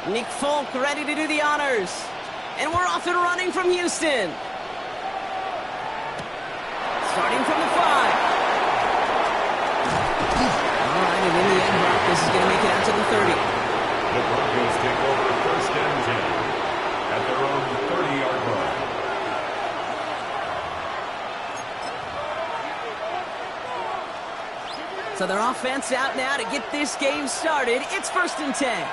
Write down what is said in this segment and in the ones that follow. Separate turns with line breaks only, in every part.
Nick Folk ready to do the honors. And we're off and running from Houston. Starting from the 5. All right, and in the end, Brock, this is going to make it out to the 30.
The Broncos take over first and 10 at their own 30-yard line.
So their offense out now to get this game started. It's first and 10.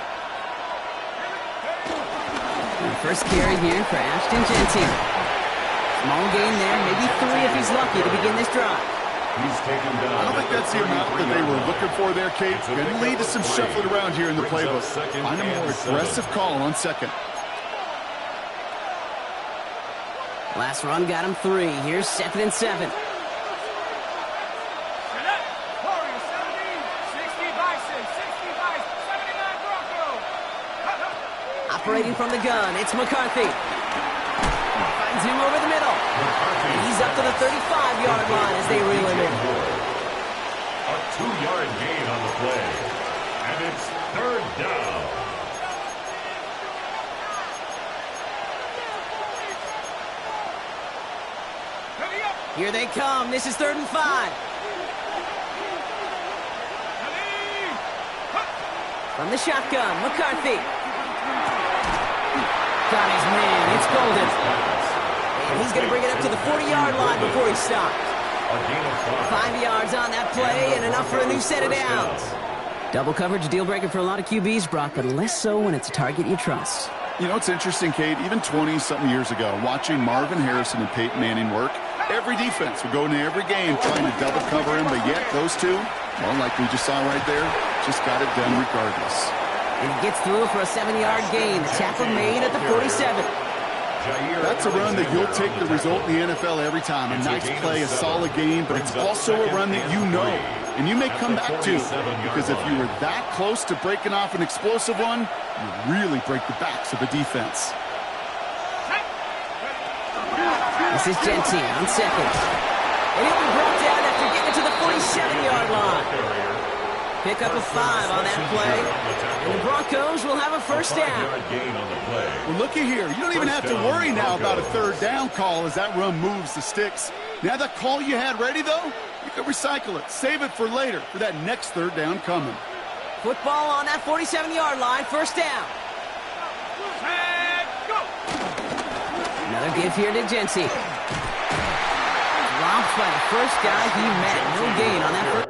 And first carry here for Ashton Genty. Small gain there, maybe 3 if he's lucky to begin this drive.
He's taken down.
I don't think that's the amount that they were looking for there, Kate. Could lead to some shuffling around here in the playbook. Find a more aggressive call on second.
Last run got him 3. Here's 2nd and 7. Operating from the gun, it's McCarthy. Finds him over the middle. And he's up to the 35-yard line as they reel him in.
A 2-yard gain on the play. And it's third down.
Here they come. This is 3rd and 5. From the shotgun, McCarthy. Got his man. It's Golden. And he's going to bring it up to the 40-yard line before he stops. 5 yards on that play and enough for a new set of downs. Double coverage, a deal breaker for a lot of QBs, Brock, but less so when it's a target you trust.
You know, it's interesting, Kate. Even 20-something years ago, watching Marvin Harrison and Peyton Manning work, every defense would go into every game trying to double cover him, but yet those two, well, like we just saw right there, just got it done regardless.
And he gets through for a 7-yard gain. The tackle made at the 47.
That's a run that you'll take the result in the NFL every time. A nice play, a solid game, but it's also a run that you know, and you may come back to, because if you were that close to breaking off an explosive one, you really break the backs of the defense.
This is Genty on second. And he'll be brought down after getting to the 47-yard line. Pick up a 5 on that play. And the Broncos will have a first down.
Well, looky here. You don't even have to worry now about a third down call as that run moves the sticks. Now that call you had ready, though, you can recycle it. Save it for later for that next third down coming.
Football on that 47-yard line. First down. Another give here to Genty. Dropped by the first guy he met. No gain on that first.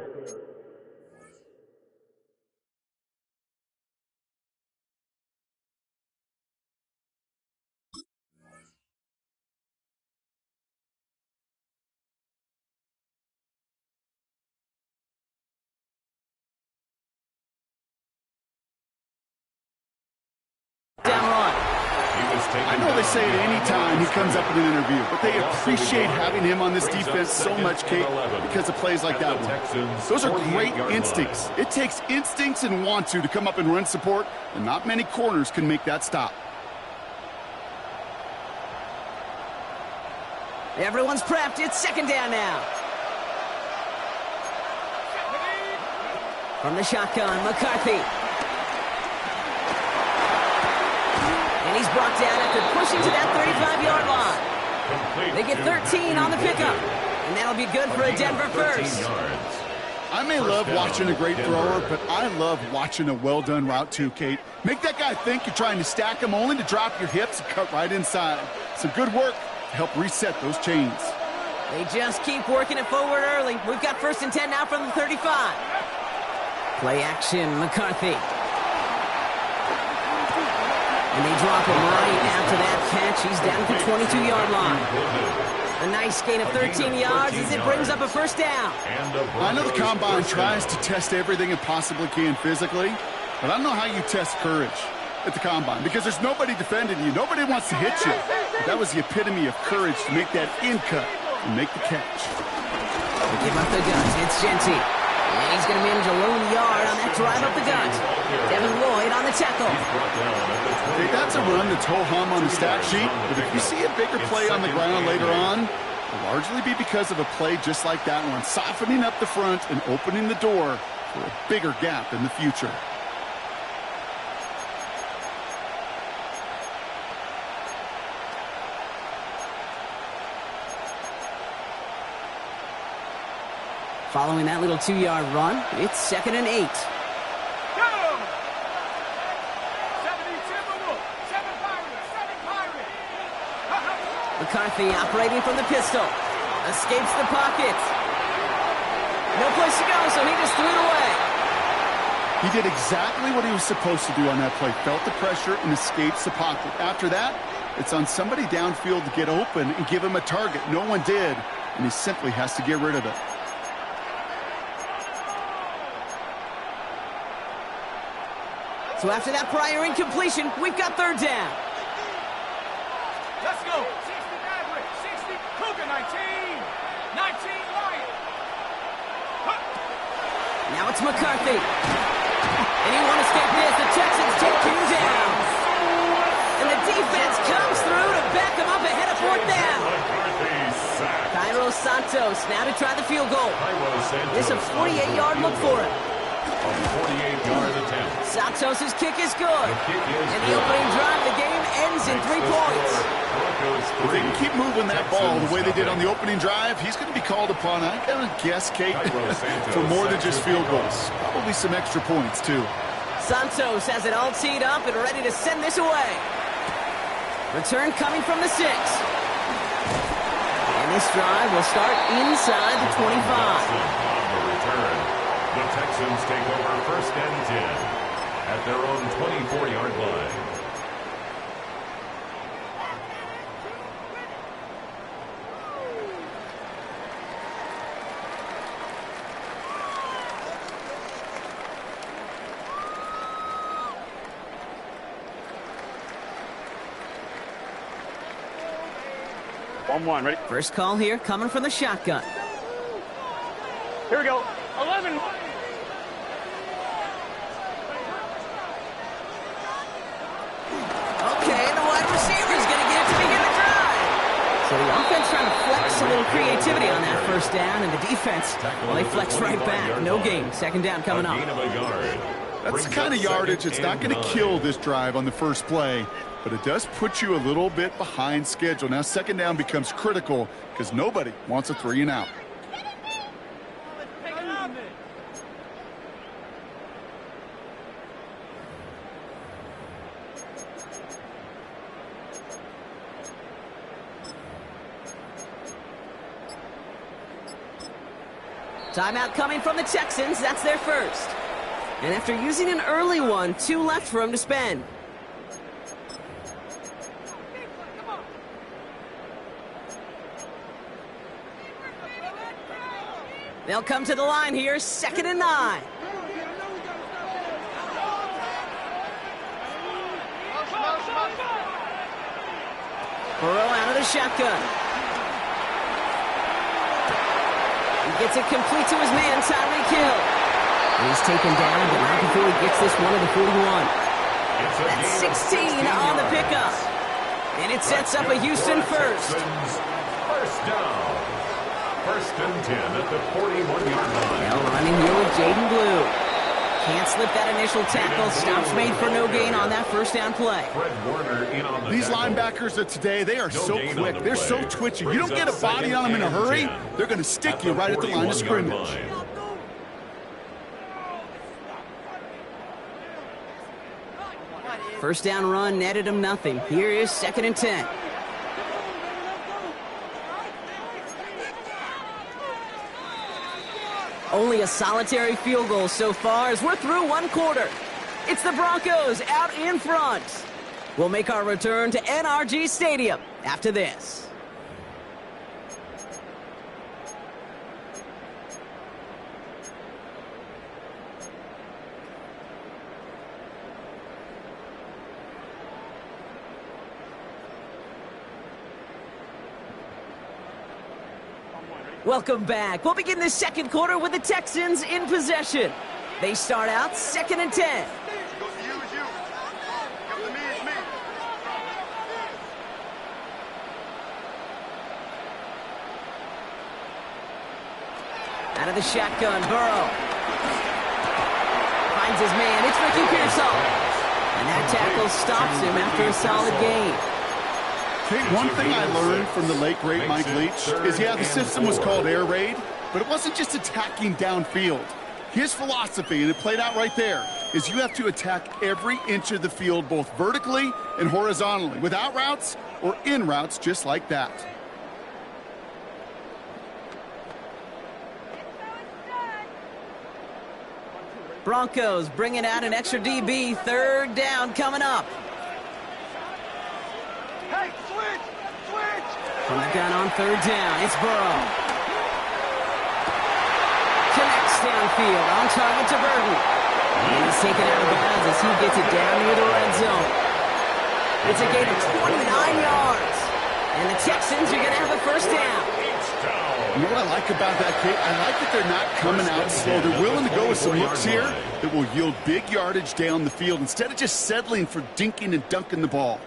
I know they say it any time he comes up in an interview, but they appreciate having him on this defense so much, Kate, because of plays like that one. Those are great instincts. It takes instincts and want to come up and run support, and not many corners can make that stop.
Everyone's prepped. It's second down now. From the shotgun, McCarthy. And he's brought down after pushing to that 35-yard line. They get 13 on the pickup. And that'll be good for a Denver first.
I may love watching a great thrower, but I love watching a well-done route too, Kate. Make that guy think you're trying to stack him only to drop your hips and cut right inside. Some good work to help reset those chains.
They just keep working it forward early. We've got first and 10 now from the 35. Play action, McCarthy. And they drop him right after that catch. He's down at the 22-yard line. A nice gain of 13 yards as it brings up a first down.
I know the Combine tries to test everything it possibly can physically, but I don't know how you test courage at the Combine because there's nobody defending you. Nobody wants to hit you. But that was the epitome of courage to make that in cut and make the catch.
They give up the guns. It's Genty. And he's going to manage a lone yard on that drive up the gut. Devin Lloyd on the tackle.
Hey, that's a run that's ho-hum on the stat sheet, but if you see a bigger play on the ground later on, it'll largely be because of a play just like that one, softening up the front and opening the door for a bigger gap in the future.
Following that little 2-yard run, it's 2nd and 8. McCarthy operating from the pistol. Escapes the pocket. No place to go, so he just threw it away.
He did exactly what he was supposed to do on that play. Felt the pressure and escapes the pocket. After that, it's on somebody downfield to get open and give him a target. No one did, and he simply has to get rid of it.
So after that prior incompletion, we've got 3rd down.
Let's go. 60 Maverick, 60 Cougar, 19 Lion.
Now it's McCarthy. And he won't escape this. The Texans take him down. And the defense comes through to back him up ahead of 4th down. Cairo Santos now to try the field goal. This is a 48-yard look for him.
A 48-yard attempt.
Santos' kick is good. And the opening drive, the game ends in 3 points.
If they can keep moving that ball the way they did on the opening drive, he's going to be called upon, I gotta guess, Kate, for more than just field goals. Probably some extra points, too.
Santos has it all teed up and ready to send this away. Return coming from the 6. And this drive will start inside the 25.
On the return, the Texans take over 1st and 10 at their own 24-yard line.
One, ready?
First call here coming from the shotgun.
Here we go. 11.
Okay, the wide receiver's going to get it to begin the drive. So the offense trying to flex a little creativity on that 1st down, and the defense, well, they flex right back. No gain. 2nd down coming up.
That's the kind of yardage it's not going to kill this drive on the first play, but it does put you a little bit behind schedule. Now 2nd down becomes critical because nobody wants a 3 and out.
Timeout coming from the Texans. That's their first. And after using an early one, 2 left for him to spend. They'll come to the line here, 2nd and 9. Burrow out of the shotgun. He gets it complete to his man, Tyreek Hill. And he's taken down, but not before he gets this one to the 41. That's 16 on the pickup. And it sets up a Houston first.
First down. 1st and 10 at the 41-yard line.
Now running here with Jaden Blue. Can't slip that initial tackle. Stops made for no gain on that 1st down play.
Fred Warner in on the
These
tackle.
linebackers of today, they are so quick. They're so twitchy. You don't get a body on them in a hurry, they're going to stick you right at the line of scrimmage.
First down run netted him nothing. Here is 2nd and 10. Only a solitary field goal so far as we're through 1 quarter. It's the Broncos out in front. We'll make our return to NRG Stadium after this. Welcome back. We'll begin the 2nd quarter with the Texans in possession. They start out 2nd and 10. Out of the shotgun, Burrow. Finds his man. It's Ricky Pearsall. And that tackle stops him after a solid gain.
One thing I learned from the late, great Mike Leach is, yeah, the system was called air raid, but it wasn't just attacking downfield. His philosophy, and it played out right there, is you have to attack every inch of the field, both vertically and horizontally, without routes or in routes just like that.
Broncos bringing out an extra DB. Third down coming up.
Hey, switch!
From the gun on third down, it's Burrow. Connects downfield, on target to Burton. And he's taken out of bounds as he gets it down near the red zone. It's a gain of 29 yards. And the Texans are going to have a first down.
You know what I like about that, Kate? I like that they're not coming out slow. They're willing to go with some looks here that will yield big yardage down the field instead of just settling for dinking and dunking the ball.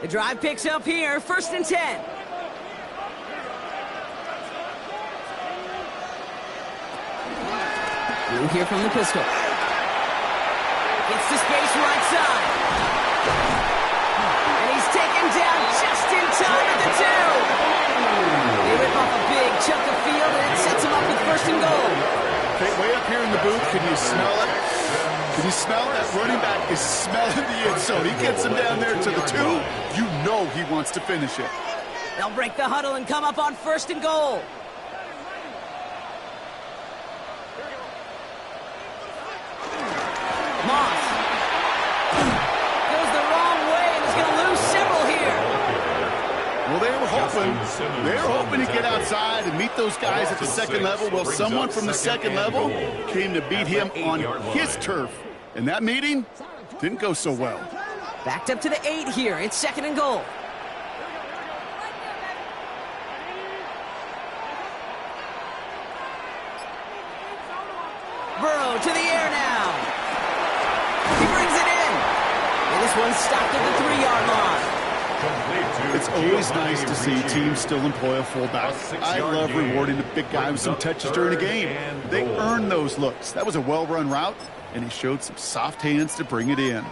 The drive picks up here, 1st and 10. We'll hear from the pistol. Gets to space right side. And he's taken down just in time at the 2. They rip off a big chunk of field, and it sets him up with 1st and goal.
Okay, way up here in the booth, can you smell it? Can you smell that? Running back is smelling the end zone. He gets him down there to the 2. You know he wants to finish it.
They'll break the huddle and come up on 1st and goal. Moss goes the wrong way and is going to lose several here.
Well, they were hoping to get outside and meet those guys at the second level. Well, someone from the second level came to beat him on his turf. And that meeting didn't go so well.
Backed up to the 8 here. It's 2nd and goal. Burrow to the air now. He brings it in. And this one's stopped at the 3-yard line.
It's always nice to see teams still employ a fullback. I love rewarding the big guy with some touches during a game. They earn those looks. That was a well-run route, and he showed some soft hands to bring it in.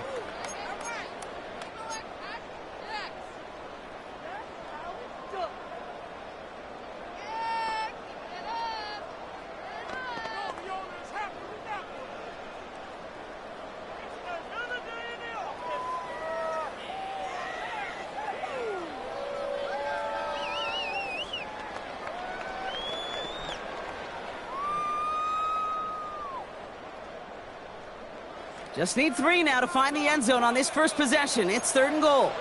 Just need 3 now to find the end zone on this first possession. It's 3rd and goal.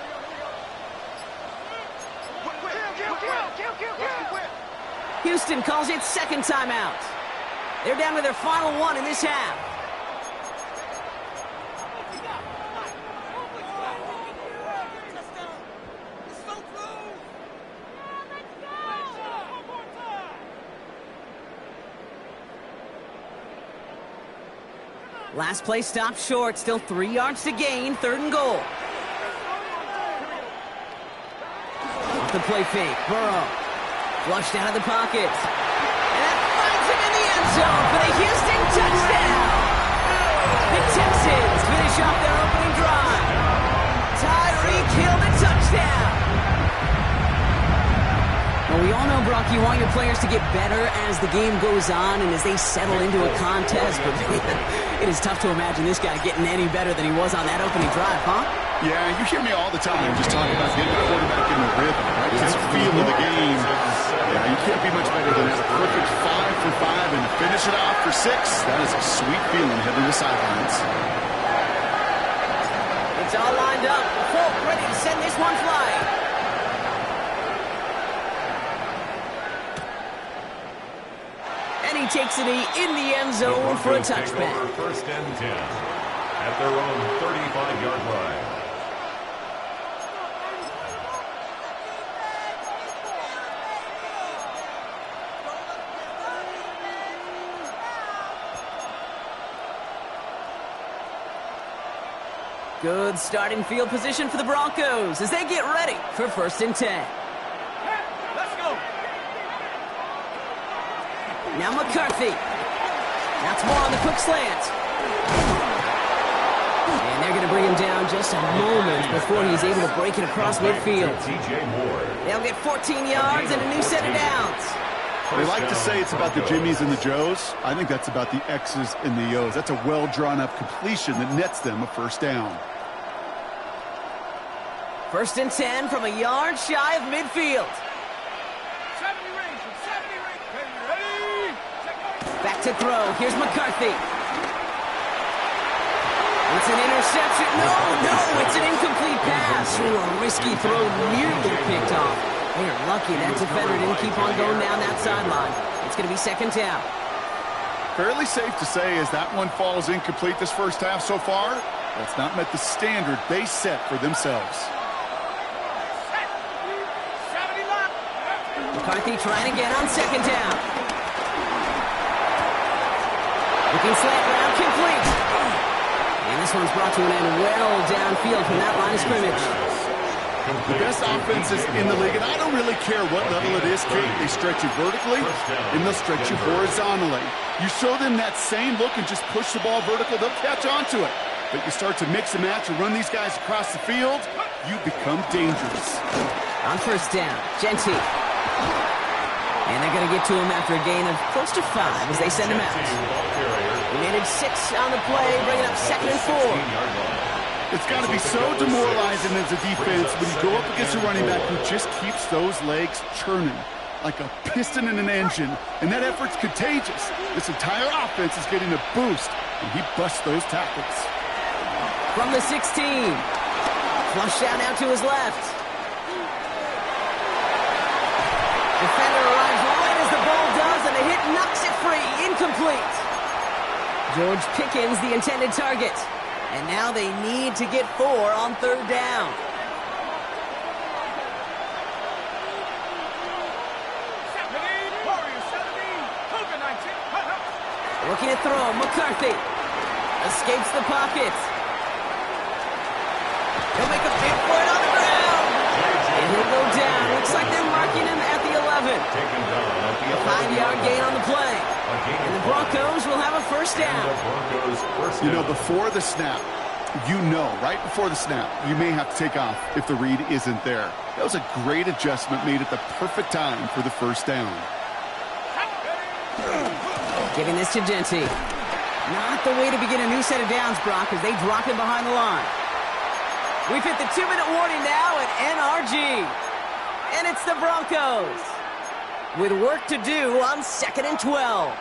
Houston calls it 2nd timeout. They're down to their final 1 in this half. Last play stopped short. Still 3 yards to gain. 3rd and goal. Off the play fake. Burrow. Flushed out of the pocket. And that finds him in the end zone for the Houston touchdown. The Texans finish off their opening drive. Tyreek Hill, the touchdown. Well, we all know, Brock, you want your players to get better as the game goes on and as they settle into a contest, but it is tough to imagine this guy getting any better than he was on that opening drive, huh?
Yeah, you hear me all the time just talking about getting the quarterback in the rhythm, right? Just the feel of the game. Yeah, you can't be much better than that. A perfect 5 for 5 and finish it off for 6. That is a sweet feeling heading to the sidelines.
It's all lined up. Folk ready to send this one flying. He takes it in the end zone for a touchback.
1st and 10 at their own 35-yard line.
Good starting field position for the Broncos as they get ready for 1st and 10.
Let's go.
Now McCarthy. That's more on the quick slant. And they're going to bring him down just a moment before he's able to break it across midfield. They'll get 14 yards and a new set of downs.
They like to say it's about the Jimmies and the Joes. I think that's about the X's and the O's. That's a well-drawn-up completion that nets them a first down.
1st and 10 from a yard shy of midfield.
70 range, 70 range. Ready?
Back to throw. Here's McCarthy. It's an interception. No, it's an incomplete pass. Ooh, a risky throw nearly picked off. They are lucky that defender didn't keep on going down that sideline. It's going to be 2nd down.
Fairly safe to say as that one falls incomplete this first half so far, that's not met the standard they set for themselves.
McCarthy trying again on 2nd down. Looking slant route, complete. And this one's brought to an end well downfield from that line of scrimmage.
The best offenses in the league, and I don't really care what level it is, Kate. They stretch you vertically, and they'll stretch you horizontally. You show them that same look and just push the ball vertical, they'll catch on to it. But you start to mix and match and run these guys across the field, you become dangerous.
On 1st down, Genty. And they're going to get to him after a gain of close to 5 as they send him out. He managed 6 on the play, bringing up 2nd and 4.
It's got to be so demoralizing as a defense when you go up against a running back who just keeps those legs churning like a piston in an engine, and that effort's contagious. This entire offense is getting a boost, and he busts those tackles.
From the 16. Flushed out now to his left. Defender arrives right as the ball does, and the hit knocks it free. Incomplete. George Pickens, the intended target. And now they need to get 4 on 3rd down. Looking to throw, McCarthy. Escapes the pocket. He'll make a big play on the ground. And he'll go down. Looks like they're marking him at the 11. A 5-yard gain on the play. And the Broncos will have a first down.
You know, before the snap, right before the snap, you may have to take off if the read isn't there. That was a great adjustment made at the perfect time for the first down.
Giving this to Genty. Not the way to begin a new set of downs, Brock, as they drop him behind the line. We've hit the 2-minute warning now at NRG. And it's the Broncos with work to do on 2nd and 12.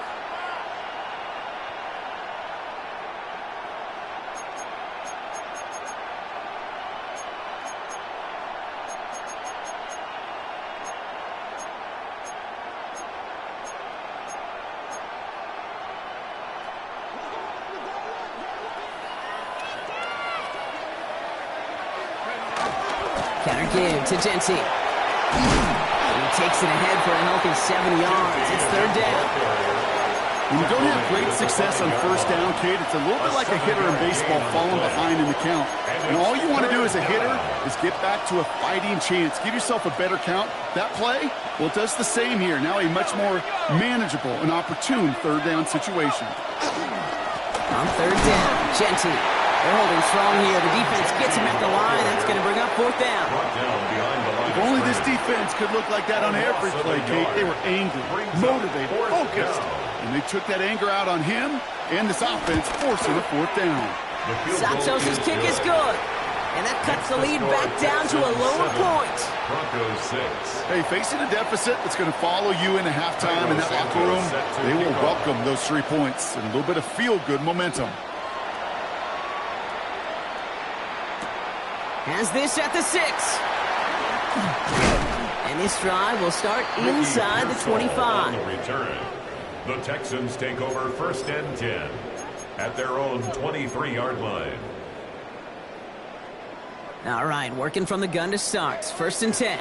Counter give to Genty. He takes it ahead for a healthy 7 yards. It's 3rd down.
When you don't have great success on 1st down, Kate, it's a little bit like a hitter in baseball falling behind in the count. And all you want to do as a hitter is get back to a fighting chance. Give yourself a better count. That play, well, it does the same here. Now a much more manageable and opportune 3rd down situation.
On 3rd down, Genty. They're holding strong here. The defense gets him at the line. That's going to bring up 4th down.
If only this defense could look like that on every play, Kate. They were angry, motivated, focused. And they took that anger out on him and this offense, forcing a 4th down.
Santos' kick is good. And that cuts the lead back down to a lower point.
Hey, facing a deficit that's going to follow you into halftime in that locker room, they will welcome those 3 points and a little bit of feel-good momentum.
Has this at the 6. And this drive will start inside the 25.
The Texans take over 1st and 10 at their own 23-yard line.
All right, working from the gun to start. 1st and 10.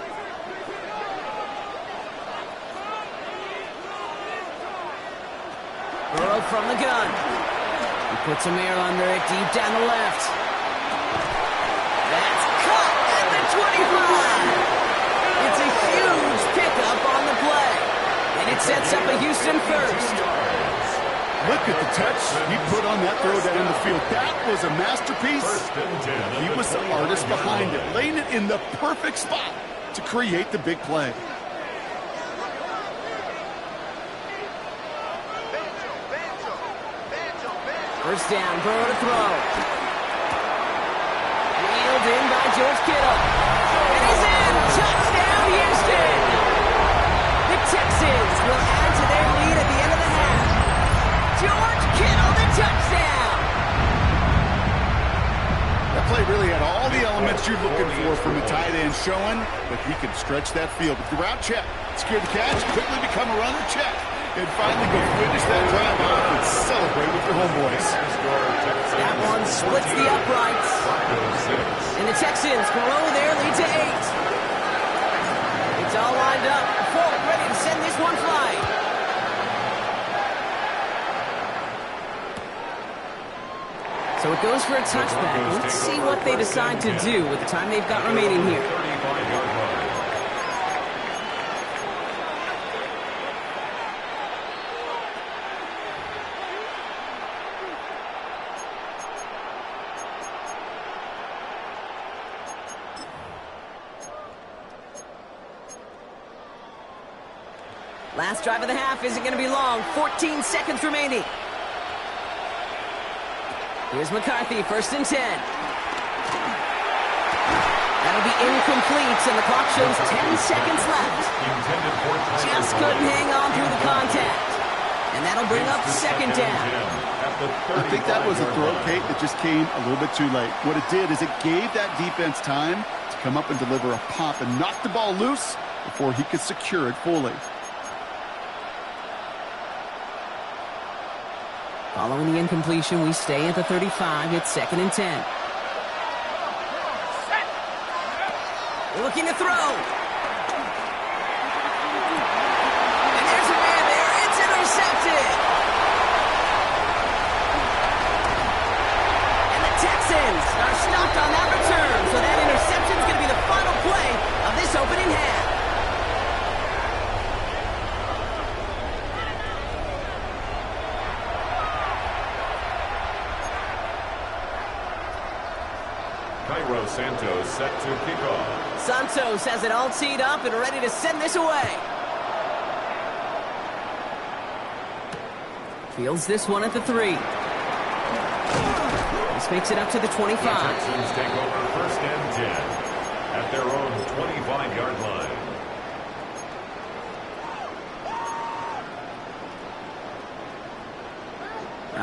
Burrow from the gun. He puts some air under it deep down the left. That's caught at the 25. It's a huge pickup on the play. And it sets up a Houston first.
Look at the touch he put on that throw down the field. That was a masterpiece. He was the artist behind it, laying it in the perfect spot to create the big play.
First down, Burrow to throw. Reeled in by George Kittle. And he's in! Touchdown, Houston! The Texans will add to their lead at the end of the half. George Kittle, the touchdown!
That play really had all the elements you're looking for from a tight end showing, but he can stretch that field with the route check, secure the catch, quickly become a runner check, and finally go finish that drive off and celebrate with your homeboys.
That one splits the uprights. And the Texans grow their lead to 8. It's all lined up. Ford ready to send this one flying. So it goes for a touchback. Let's see what they decide to do with the time they've got remaining here. Last drive of the half isn't going to be long. 14 seconds remaining. Here's McCarthy, first and 10. That'll be incomplete, and the clock shows 10 seconds left. Just couldn't hang on through the contact. And that'll bring up second down.
I think that was a throw, Kate, that just came a little bit too late. What it did is it gave that defense time to come up and deliver a pop and knock the ball loose before he could secure it fully.
Following the incompletion, we stay at the 35. It's second and 10. Looking to throw. And there's a man there. It's intercepted. And the Texans are stopped on that return. So that interception is going to be the final play of this opening half.
Santos set to kick off.
Santos has it all teed up and ready to send this away. Fields this one at the 3. This makes it up to the 25.
The Texans take over first and 10 at their own 25-yard line.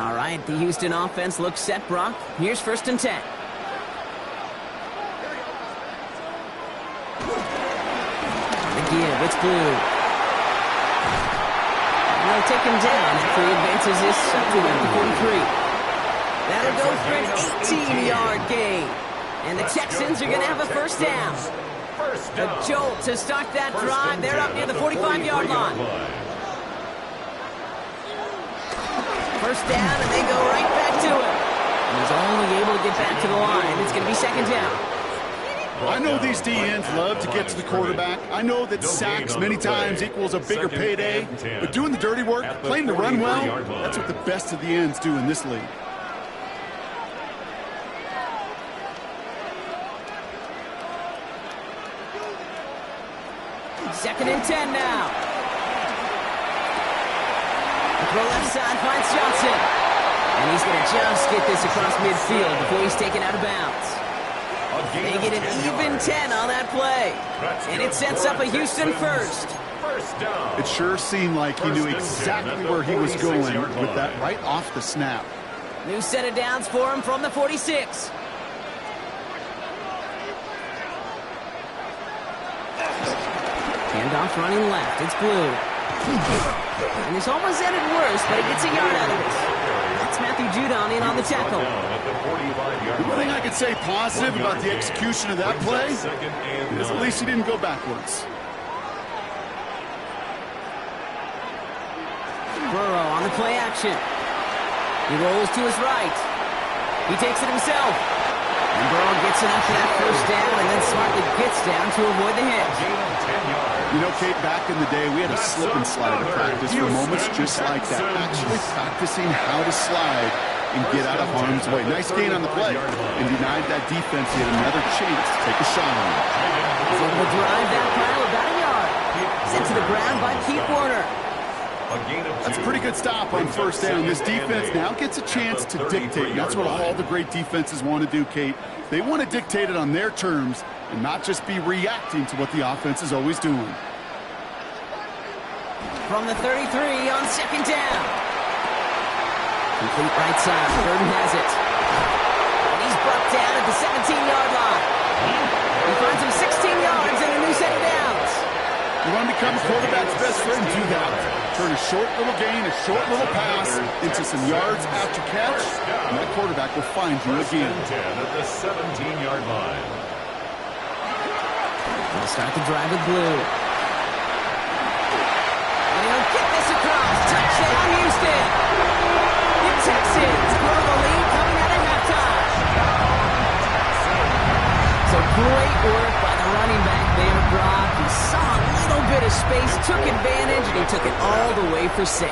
All right, the Houston offense looks set, Brock. Here's first and 10. Give, it's blue. And they'll take him down after he advances this up to the 43. That'll go for an 18-yard gain. And the Texans are going to have a first down. A jolt to start that drive. They're up near the 45-yard line. First down, and they go right back to him. And he's only able to get back to the line. It's going to be second down.
I know these DNs love to get to the quarterback. I know that sacks many times equals a bigger payday. But doing the dirty work, playing the run well, that's what the best of the ends do in this league.
Second and 10 now. The throw left side finds Johnson. And he's going to just get this across midfield before he's taken out of bounds. They get an even 10 on that play. And it sets up a Houston first.
It sure seemed like he knew exactly where he was going with that right off the snap.
New set of downs for him from the 46. Handoff running left. It's blue. And this almost ended worse, but he gets a yard out of this. That's Matthew Judon in on the tackle.
The one thing I could say positive about the execution of that play is at least he didn't go backwards.
Burrow on the play action. He rolls to his right. He takes it himself. And Burrow gets enough for that first down and then smartly gets down to avoid the hit.
You know, Kate, back in the day, we had a slip and slide to practice for moments just like that. Actually practicing how to slide and get out of harm's way. Nice gain on the play. And denied that defense yet another chance to take a shot on him.
He's able to drive that pile about a yard. Sent to the ground by Keith Warner.
That's a pretty good stop on first down. This defense now gets a chance to dictate. That's what all the great defenses want to do, Kate. They want to dictate it on their terms and not just be reacting to what the offense is always doing.
From the 33 on second down. Complete right side. Burton has it. And he's brought down at the 17-yard line. He finds him 16 yards and a new set of downs.
You want to become a quarterback's best friend? Do that. Turn a short little gain, a short little pass into some yards after catch, and that quarterback will find you again.
10 at the 17-yard line.
We'll start the drive with blue. And he'll get this across. Touchdown, Houston. The Texans grow the lead coming out of halftime. So great work by the running back there, Brock. He saw a little bit of space, took advantage, and he took it all the way for 6.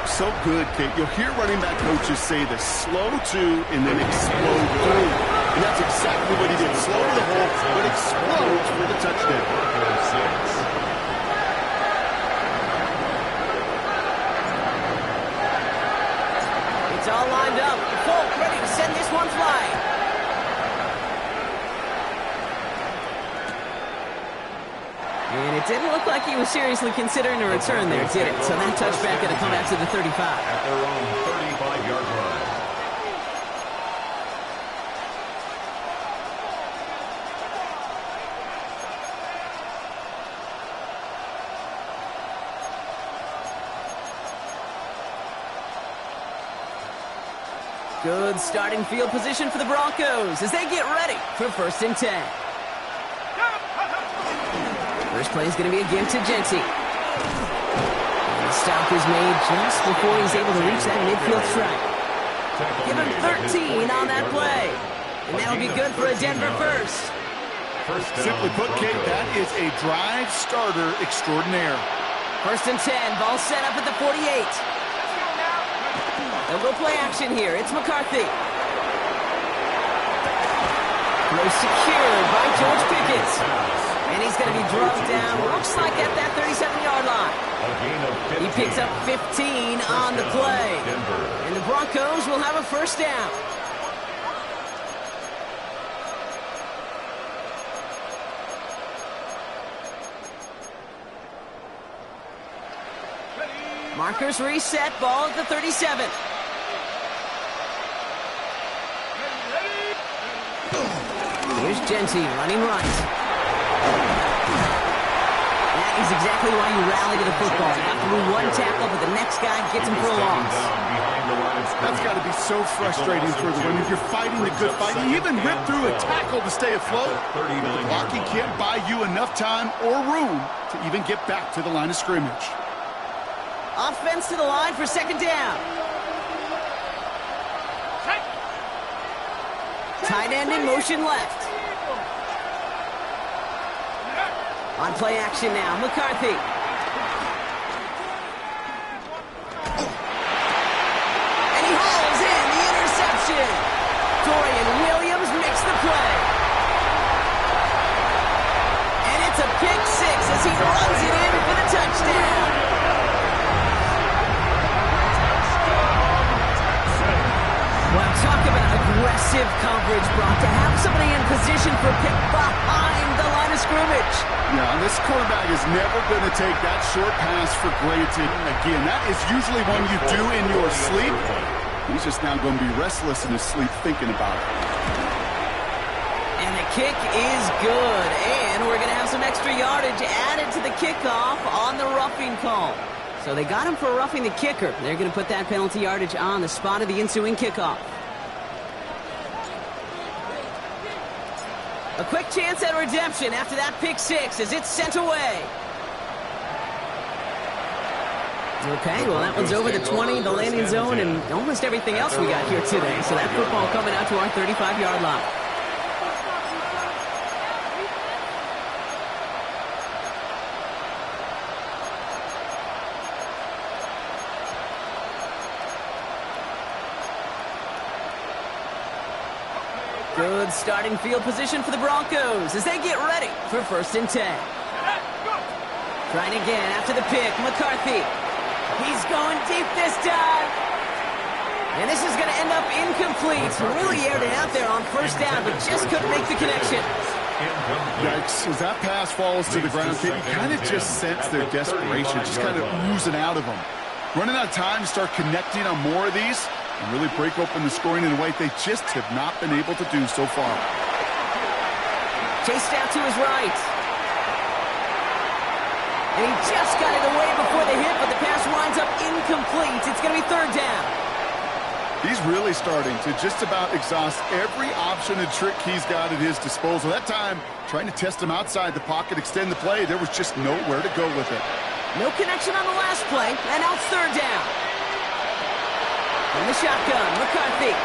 So good, Kate. You'll hear running back coaches say the slow to and then explode through. And that's exactly what he did. Slow to the hole, but explodes for the touchdown.
It's all lined up. Folk ready to send this one flying. And it didn't look like he was seriously considering a return there, did it? So that touchback going to come out to the 35.
At their own 35-yard line.
Good starting field position for the Broncos as they get ready for 1st and 10. First play is going to be a give to Genty. And the stop is made just before he's able to reach that midfield strike. Give him 13 on that play. And that'll be good for a Denver first.
Simply put, Kate, that is a drive starter extraordinaire.
1st and 10, ball set up at the 48. They'll go play action here. It's McCarthy. Throw secured by George Pickens. And he's going to be drugged down, looks like at that 37-yard line. He picks up 15 on the play. And the Broncos will have a first down. Markers reset, ball at the 37. Here's Genty running right. That is exactly why you rally to the football. After one tackle, but the next guy gets him for a loss.
That's got to be so frustrating for the runner. You're fighting the good fight. You even rip through a tackle to stay afloat. But the blocking can't buy you enough time or room to even get back to the line of scrimmage.
Offense to the line for 2nd down. Tight end in motion left. On play action now, McCarthy. And he hauls in the interception. Dorian Williams makes the play. And it's a pick 6 as he runs it in for the touchdown. Well, talk about aggressive coverage, Brock. To have somebody in position for pick behind the line of scrimmage.
Yeah, this quarterback is never going to take that short pass for granted. Again, that is usually one you do in your sleep. He's just now going to be restless in his sleep thinking about it.
And the kick is good. And we're going to have some extra yardage added to the kickoff on the roughing call. So they got him for roughing the kicker. They're going to put that penalty yardage on the spot of the ensuing kickoff. A quick chance at redemption after that pick 6 as it's sent away. Okay, well, that one's over the 20, the landing zone, and almost everything else we got here today. So that football coming out to our 35-yard line. Good starting field position for the Broncos as they get ready for 1st and 10. Trying again after the pick, McCarthy. He's going deep this time. And this is going to end up incomplete. Really aired it out there on first down, but just couldn't make the connection.
Yikes. As that pass falls to the ground, you kind of just sense their desperation, just kind of oozing out of them. Running out of time to start connecting on more of these and really break open the scoring in a way they just have not been able to do so far.
Chased out to his right. And he just got it away before the hit, but the pass winds up incomplete. It's going to be third down.
He's really starting to just about exhaust every option and trick he's got at his disposal. That time, trying to test him outside the pocket, extend the play, there was just nowhere to go with it.
No connection on the last play, and now it's third down. In the shotgun, McCarthy.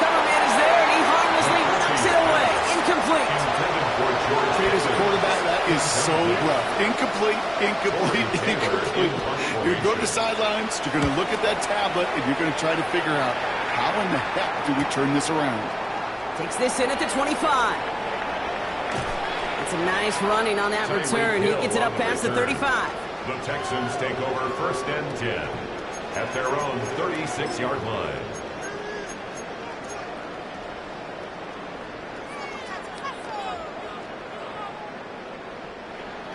Cover man is there, and he harmlessly knocks it away. Incomplete.
As a quarterback, that is so rough. Incomplete, incomplete, incomplete. You're going to go to the sidelines, you're going to look at that tablet, and you're going to try to figure out how in the heck do we turn this around.
Takes this in at the 25. It's a nice running on that return. He gets it up past the 35.
The Texans take over first and 10 at their own 36-yard line.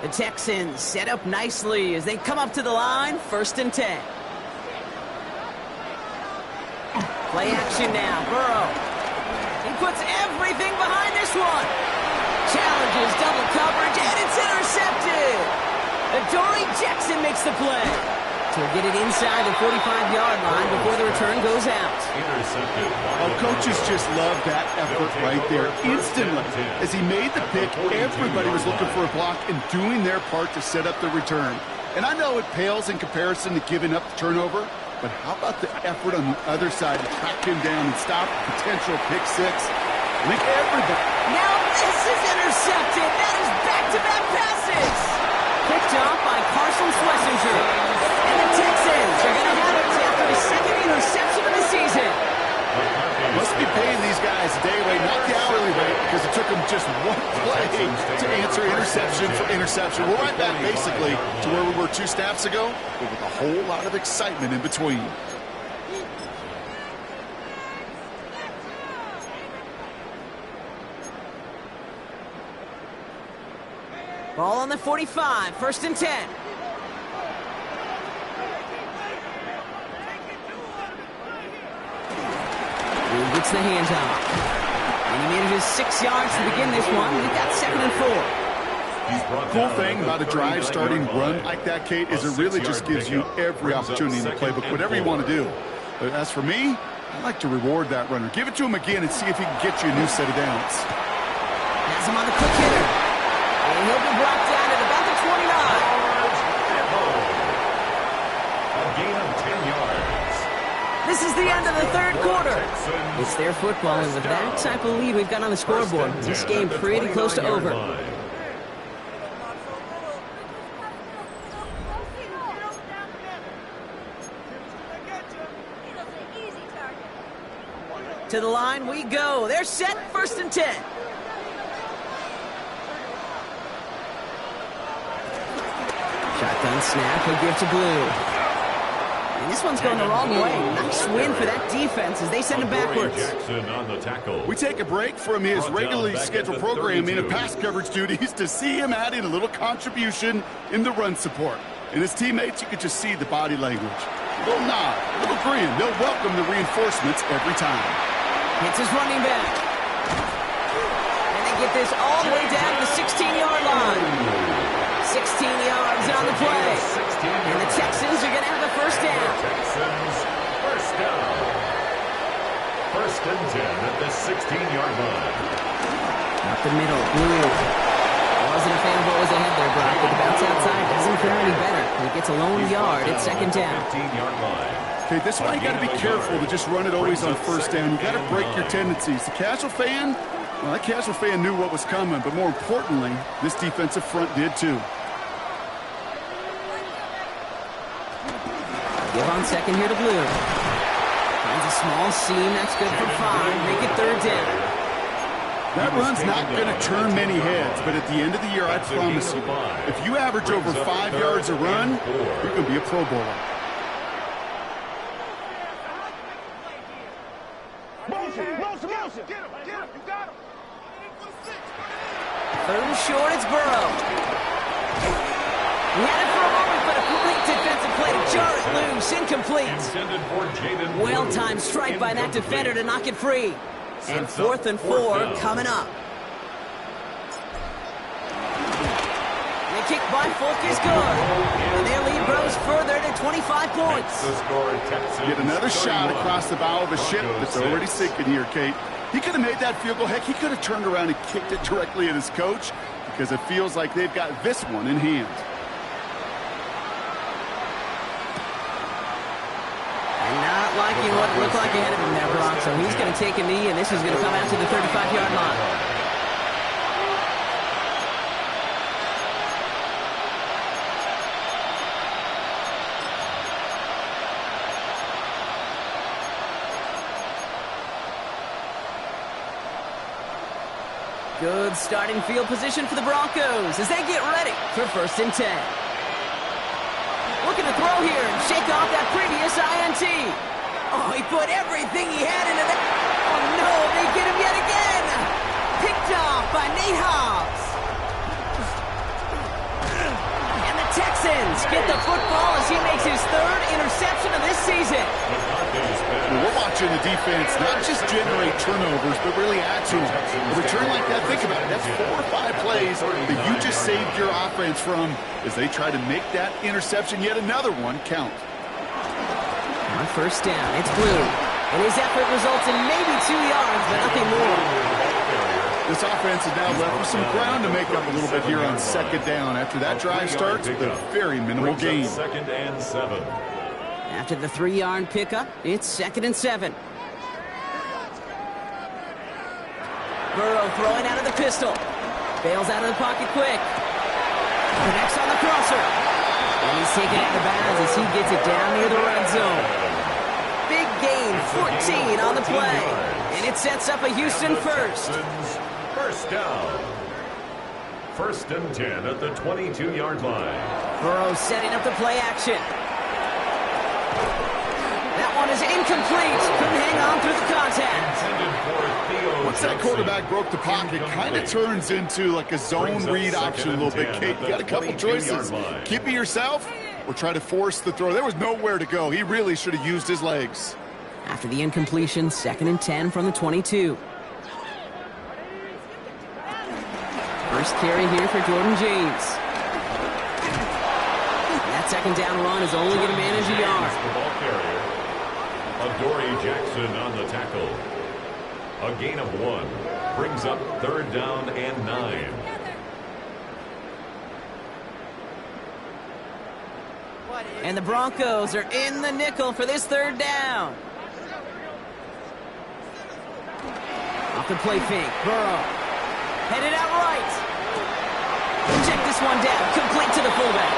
The Texans set up nicely as they come up to the line, first and 10. Play action now, Burrow. He puts everything behind this one. Challenges double coverage, and it's intercepted. Adoree Jackson makes the play. So we'll get it inside the 45-yard line before the return goes out.
Intercepted.
Oh, coaches just love that effort right there. Instantly, as he made the pick, everybody was looking for a block and doing their part to set up the return. And I know it pales in comparison to giving up the turnover, but how about the effort on the other side to track him down and stop potential pick six? I think everybody...
Now this is intercepted. That is back-to-back passes. Picked off by Carson Schlesinger. And the Texans are going to have it after his second interception of the season.
Must be paying these guys a day rate, not the hourly rate, because it took them just one play to answer interception for interception. We're right back basically to where we were 2 snaps ago, but with a whole lot of excitement in between.
Ball on the 45, first and 10. He gets the handoff. And he manages 6 yards to begin this one. We've got second and 4.
Cool thing about a drive starting run like that, Kate, is it really just gives you every opportunity in the playbook, whatever you want to do. But as for me, I like to reward that runner. Give it to him again and see if he can get you a new set of downs.
Has him on the quick hitter. And he'll be brought down at about the 29.
A gain of 10 yards.
This is the end of the third quarter. It's their football, and with that type of lead we've got on the scoreboard, this game pretty close to over. To the line we go. They're set, first and 10. Shotgun snap, he'll give to Blue. And this one's going the wrong way. Nice win for that defense as they send him backwards.
We take a break from his regularly scheduled programming of pass coverage duties to see him add in a little contribution in the run support. And his teammates, you could just see the body language. A little nod, a little grin. They'll welcome the reinforcements every time.
Hits his running back. And they get this all the way down to the 16-yard line. 16 yards on the play. And the Texans are going to have a first down.
Texans, first down. First and 10 at the 16-yard line.
Up the middle, Blue. Wasn't a fan of what was ahead there, Brock, but the bounce outside doesn't fare any better. He gets a lone yard at second down.
15-yard line.
Okay, this is why you got to be careful to just run it always on first down. You got to break your tendencies. The casual fan, well, that casual fan knew what was coming, but more importantly, this defensive front did too.
Give on second here to Blue. Finds a small seam, that's good for 5. Make it third down.
That run's not going to turn many heads, but at the end of the year, I promise you, if you average over 5 yards a run, you're going to be a Pro Bowler.
Motion. Get him. You got him.
3rd and short, it's Burrow. He had it for a moment, but a great defensive play to jar it loose. Incomplete. Well-timed strike by that defender to knock it free. And 4th and 4 coming up. The kick by Folk is good. And their lead grows further to 25 points.
Get another shot across the bow of a ship that's already sinking here, Kate. He could have made that field goal. Heck, he could have turned around and kicked it directly at his coach because it feels like they've got this one in hand.
And not liking what it looked like ahead of him there, Brock. So he's going to take a knee, and this is going to come out to the 35-yard line. Good starting field position for the Broncos as they get ready for 1st and 10. Looking to throw here and shake off that previous INT. Oh, he put everything he had into that. Oh, no, they get him yet again. Picked off by Nate Hobbs. And the Texans get the football as he makes his 3rd interception of this season.
Well, we're watching the defense not just generate turnovers, but really add to them. A return like that, think about it, that's 4 or 5 plays that you just saved your offense from as they try to make that interception, yet another one, count.
On 1st down, it's Blue. And his effort results in maybe 2 yards, but nothing more.
This offense is now left with some ground to make up a little bit here on 2nd down. After that drive starts with a very minimal gain.
2nd and 7.
After the 3-yard pickup, it's 2nd and 7. Burrow throwing out of the pistol. Bails out of the pocket quick. Connects on the crosser. And he's taken out of bounds as he gets it down near the red zone. Big gain, 14 on the play. And it sets up a Houston first.
1st down. 1st and 10 at the 22-yard line.
Burrow setting up the play action. That one is incomplete. Couldn't hang on through the contact.
Once that quarterback broke the pocket, kind of turns into like a zone read option a little bit, Kate. You got a couple choices. Keep it yourself or try to force the throw. There was nowhere to go. He really should have used his legs.
After the incompletion, 2nd and 10 from the 22. First carry here for Jordan James. That 2nd down run is only going to manage a yard.
The ball carrier. Adoree Jackson on the tackle. A gain of 1. Brings up 3rd down and 9.
And the Broncos are in the nickel for this 3rd down. Off the play fake. Burrow. Headed out right. Check this one down. Complete to the fullback.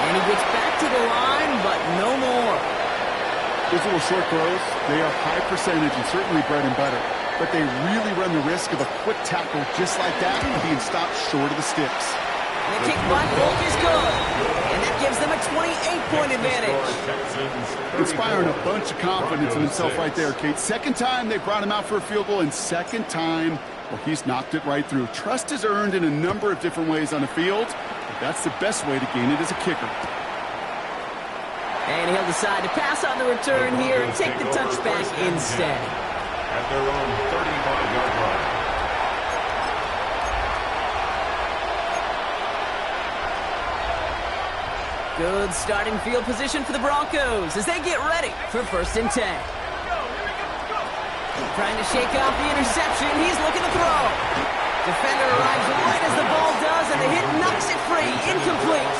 And he gets back to the line, but no more.
Those little short throws, they are high percentage and certainly bread and butter. But they really run the risk of a quick tackle just like that and being stopped short of the sticks.
And the kick by Folk is good. And that gives them a 28-point advantage.
Inspiring a bunch of confidence in himself right there, Kate. 2nd time they brought him out for a field goal, and 2nd time, well, he's knocked it right through. Trust is earned in a number of different ways on the field. But that's the best way to gain it as a kicker.
And he'll decide to pass on the return here and take the touchback instead.
At their own 35-yard line.
Good starting field position for the Broncos as they get ready for 1st and 10. Trying to shake off the interception. He's looking to throw. Defender arrives right as the ball does, and the hit knocks it free. Incomplete.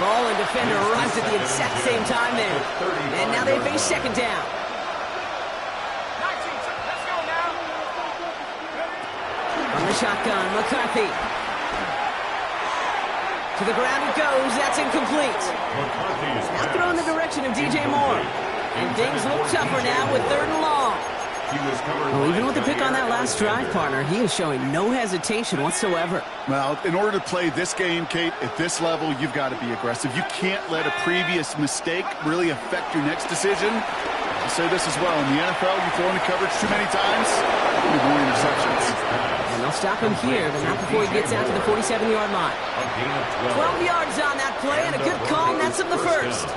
Ball and defender arrives at the exact same time there. And now they face 2nd down. From the shotgun, McCarthy. To the ground it goes. That's incomplete. Now throw in the direction of DJ Moore. And things look tougher now with 3rd and long. Well, even with the pick on that last drive, partner, he is showing no hesitation whatsoever.
Well, in order to play this game, Kate, at this level, you've got to be aggressive. You can't let a previous mistake really affect your next decision. I'll say this as well. In the NFL, you throw into coverage too many times, you have more interceptions.
And they'll stop him here, but not before he gets out to the 47-yard line. 12 yards on that play, and a good call nets him the first.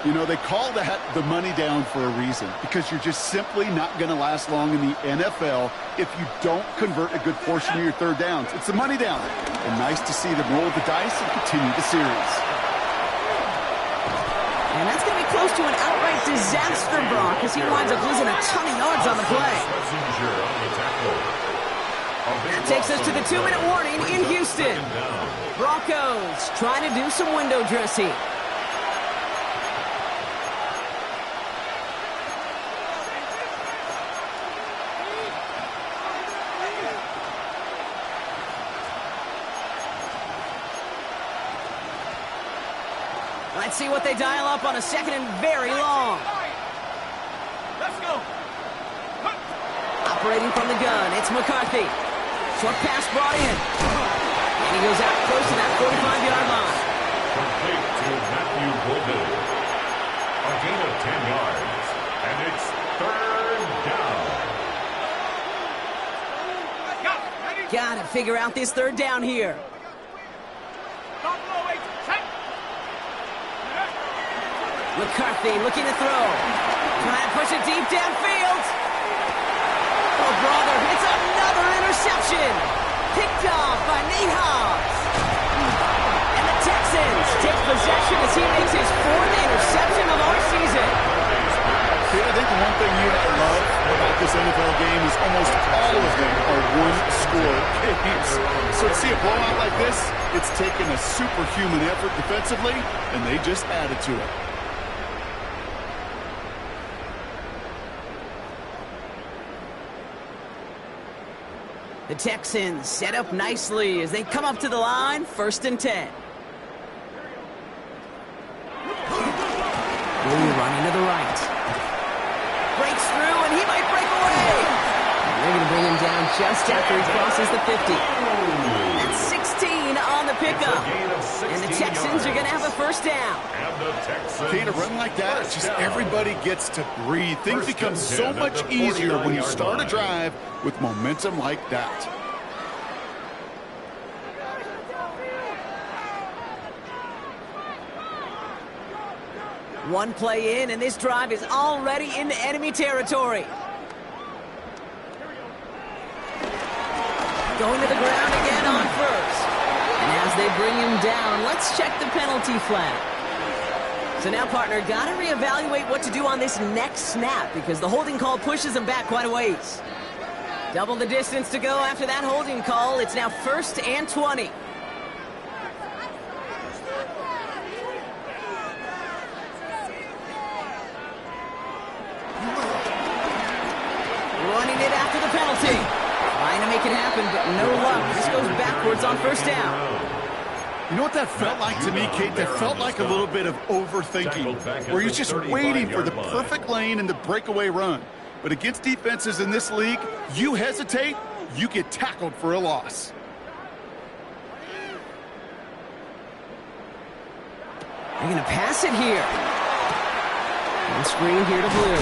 You know, they call that the money down for a reason, because you're just simply not going to last long in the NFL if you don't convert a good portion of your third downs. It's the money down. And nice to see them roll the dice and continue the series.
And that's going to be close to an outright disaster, Brock, as he winds up losing a ton of yards on the play. That takes us to the 2-minute warning in Houston. Broncos trying to do some window dressing. Let's see what they dial up on a second and very long.
Let's go.
Operating from the gun, it's McCarthy. Short pass brought in. And he goes out close to that 45-yard line.
Complete to Matthew Golden. A gain of 10 yards. And it's third down.
Gotta figure out this third down here. McCarthy looking to throw. Trying to push it deep downfield. Oh, brother, it's another interception. Picked off by Nate Hobbs. And the Texans take possession as he makes his 4th interception of our season.
I think the one thing you and I love about this NFL game is almost all of them are one-score games. So to see a blowout like this, it's taken a superhuman effort defensively, and they just added to it.
The Texans set up nicely as they come up to the line, 1st and 10. Blue running to the right. Breaks through, and he might break away. They're going to bring him down just after he crosses the 50. That's 16 on the pickup. And the Texans are going to have a 1st down.
Kate, a run like that, it's just everybody gets to breathe. Things become so much easier when you start a drive with momentum like that.
One play in, and this drive is already into enemy territory. Going to the ground again on 1st. And as they bring him down, let's check the penalty flag. So now, partner, got to reevaluate what to do on this next snap because the holding call pushes him back quite a ways. Double the distance to go after that holding call. It's now 1st and 20. Running it after the penalty. Trying to make it happen, but no luck. This goes backwards on 1st down.
You know what that felt like to me, Kate? That felt like a little bit of overthinking, where he's just waiting for the perfect lane and the breakaway run. But against defenses in this league, you hesitate, you get tackled for a loss.
They're going to pass it here. And screen here to Blue.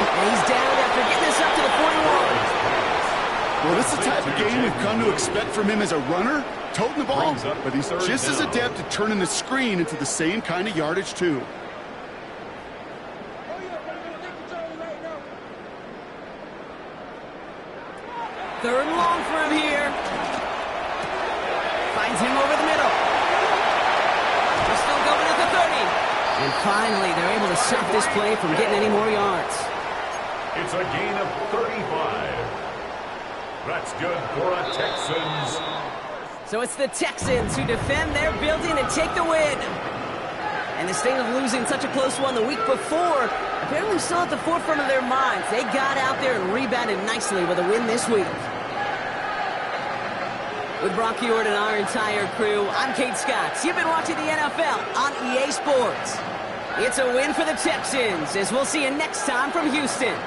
And he's down after getting this up to the 41.
Well, this is the type of game we've come to expect from him as a runner, toting the ball, but he's just as adept at turning the screen into the same kind of yardage, too.
Third and long for him here. Finds him over the middle. They're still going at the 30. And finally, they're able to stop this play from getting any more yards.
It's a gain of 35. That's good for a Texans.
So it's the Texans who defend their building and take the win. And the sting of losing such a close one the week before apparently still at the forefront of their minds. They got out there and rebounded nicely with a win this week. With Brock Heward and our entire crew, I'm Kate Scott. You've been watching the NFL on EA Sports. It's a win for the Texans, as we'll see you next time from Houston.